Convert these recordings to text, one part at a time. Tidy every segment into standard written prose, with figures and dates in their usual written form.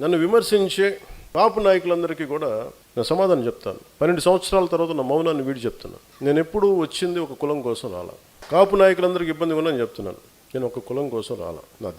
నన్ను విమర్శించే కాపు నాయకులందరికీ కూడా నేను సమాధానం చెప్తాను. 12 సంవత్సరాల తర్వాత నా మౌనాన్ని వీడి చెప్తున్నాను. నేను ఎప్పుడూ వచ్చింది ఒక కులం కోసం రాలా. కాపు నాయకులందరికీ ఇబ్బంది ఉన్నాను చెప్తున్నాను. నేను ఒక కులం కోసం రాలా. నా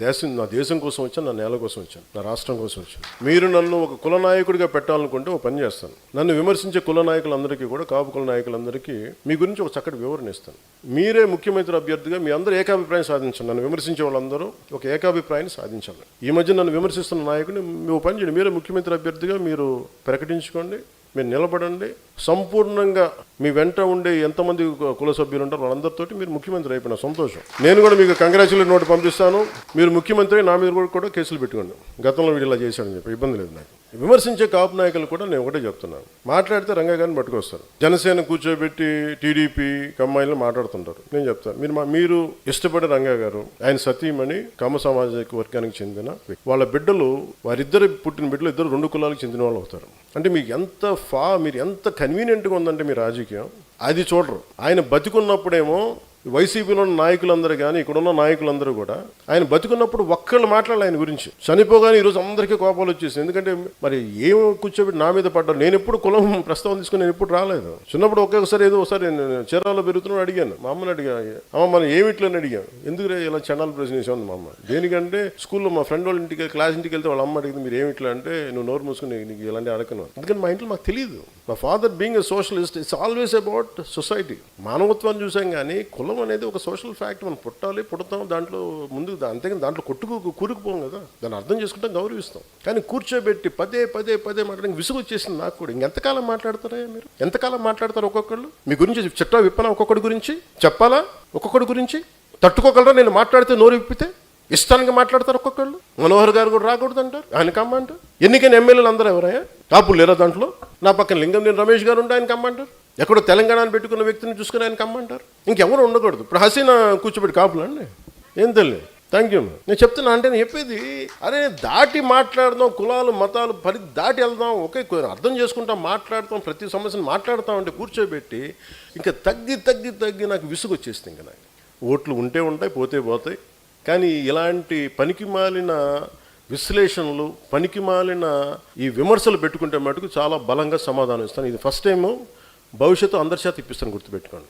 దేశం కోసం వచ్చాను, నా నేల కోసం వచ్చాను, నా రాష్ట్రం కోసం వచ్చాను. మీరు నన్ను ఒక కుల నాయకుడిగా పెట్టాలనుకుంటే ఒక పని చేస్తాను. నన్ను విమర్శించే కుల నాయకులందరికీ కూడా, కాపు కుల నాయకులందరికీ మీ గురించి ఒక చక్కటి వివరణ ఇస్తాను. మీరే ముఖ్యమంత్రి అభ్యర్థిగా మీ అందరూ ఏకాభిప్రాయం సాధించండి. నన్ను విమర్శించే వాళ్ళందరూ ఒక ఏకాభిప్రాయాన్ని సాధించాలి. ఈ మధ్య నన్ను విమర్శిస్తున్న నాయకుడిని మీరు పని చేయండి. మీరే ముఖ్యమంత్రి అభ్యర్థిగా మీరు ప్రకటించుకోండి, మీరు నిలబడండి. సంపూర్ణంగా మీ వెంట ఉండే ఎంతమంది కుల సభ్యులు ఉంటారు వాళ్ళందరితోటి మీరు ముఖ్యమంత్రి అయిపోయిన సంతోషం. నేను కూడా మీకు కంగ్రాచులేట్ నోట్ పంపిస్తాను. మీరు ముఖ్యమంత్రి, నా మీద కూడా కేసులు పెట్టుకోండి. గతంలో వీడు ఇలా చేశాడని చెప్పి ఇబ్బంది లేదు నాకు. విమర్శించే కాపు నాయకులు కూడా నేను ఒకటే చెప్తున్నాను. మాట్లాడితే రంగా గారిని పట్టుకొస్తారు. జనసేన కూర్చోబెట్టి టీడీపీ కమ్మాయిలు మాట్లాడుతుంటారు. నేను చెప్తాను, మీరు ఇష్టపడే రంగా గారు, ఆయన సతీమణి కమ్మ సామాజిక వర్గానికి చెందిన వాళ్ళ బిడ్డలు, వారిద్దరు పుట్టిన బిడ్డలు ఇద్దరు 2 కులాలకు చెందిన వాళ్ళు అవుతారు. అంటే మీకు మీరు ఎంత కన్వీనియంట్గా ఉందంటే మీ రాజకీయం అది చూడరు. ఆయన బతికున్నప్పుడేమో వైసీపీలో ఉన్న నాయకులందరూ కానీ ఇక్కడున్న నాయకులందరూ కూడా ఆయన బతుకున్నప్పుడు ఒక్కళ్ళు మాట్లాడాలి ఆయన గురించి. చనిపోగానే ఈరోజు అందరికీ కోపాలు వచ్చేసింది. ఎందుకంటే మరి ఏమో కూర్చోబెట్టి నా మీద పడ్డారు. నేను ఎప్పుడు కులం ప్రస్తావన తీసుకుని నేను ఎప్పుడు రాలేదు. చిన్నప్పుడు ఒకసారి నేను చీరాల్లో పెరుగుతున్నాడు అడిగాను, మా అమ్మని అడిగాను, అమ్మ మనం ఏమిట్లని అడిగాను, ఎందుకు ఇలా చండాల ప్రశ్న వేసాను మా అమ్మ. దేనికంటే స్కూల్లో మా ఫ్రెండ్ వాళ్ళ ఇంటికి క్లాస్ ఇంటికి వెళ్తే వాళ్ళ అమ్మ అడిగింది, మీరు ఏమిట్లా అంటే, నువ్వు నోరు మూసుకుని నీకు ఇలాంటి అడగను. ఎందుకంటే మా ఇంట్లో మాకు తెలియదు. మా father being a socialist, it's always about society. మానవత్వాన్ని చూసాం కానీ కులం అనేది ఒక సోషల్ ఫ్యాక్ట్. మనం పుడతాం దాంట్లో ముందు, అంతేగాని దాంట్లో కూరుకుపోం కదా. దాన్ని అర్థం చేసుకుంటాం, గౌరవిస్తాం. కానీ కూర్చోబెట్టి పదే మాట్లాడడానికి విసుగు వచ్చేసింది నాకు కూడా. ఇంకెంతకాలం మాట్లాడతారా మీరు? ఎంతకాలం మాట్లాడతారు ఒక్కొక్కళ్ళు? మీ గురించి చిట్టా విప్పనా? ఒక్కొక్కడి గురించి చెప్పాలా? ఒక్కొక్కడి గురించి తట్టుకోగలరా? నేను మాట్లాడితే నోరు విప్పితే ఇష్టానికి మాట్లాడతారు ఒక్కొక్కళ్ళు. మనోహర్ గారు కూడా రాకూడదు అంటారు, ఆయన కమ్మంటారు. ఎన్నికైన ఎమ్మెల్యేలు అందరూ ఎవరయ్యా? కాపులు లేరా దాంట్లో? నా పక్కన లింగంనేని రమేష్ గారు ఉంటే ఆయన కమ్మంటారు. ఎక్కడో తెలంగాణను పెట్టుకున్న వ్యక్తిని చూసుకుని ఆయన కమ్మంటారు. ఇంకెవరు ఉండకూడదు. ఇప్పుడు హసీనా కూర్చోబెట్టి కాపులు అండి, ఏం తెలియదు. Thank you. నేను చెప్తున్నా అంటే నేను చెప్పేది, అరే నాకు మాట్లాడదాం, కులాలు మతాలు దాటి వెళ్దాం, ఒకే అర్థం చేసుకుంటాం, మాట్లాడతాం, ప్రతి సమస్యను మాట్లాడతాం అంటే కూర్చోబెట్టి ఇంకా తగ్గి నాకు విసుగు వచ్చేస్తుంది. ఇంకా నాకు ఓట్లు ఉంటే ఉంటాయి, పోతే పోతాయి. కానీ ఇలాంటి పనికిమాలిన విశ్లేషణలు, పనికిమాలిన ఈ విమర్శలు పెట్టుకుంటే మటుకు చాలా బలంగా సమాధానం ఇస్తాను. ఇది ఫస్ట్ టైము, భవిష్యత్తు అందరి చేత ఇప్పిస్తాను, గుర్తుపెట్టుకోండి.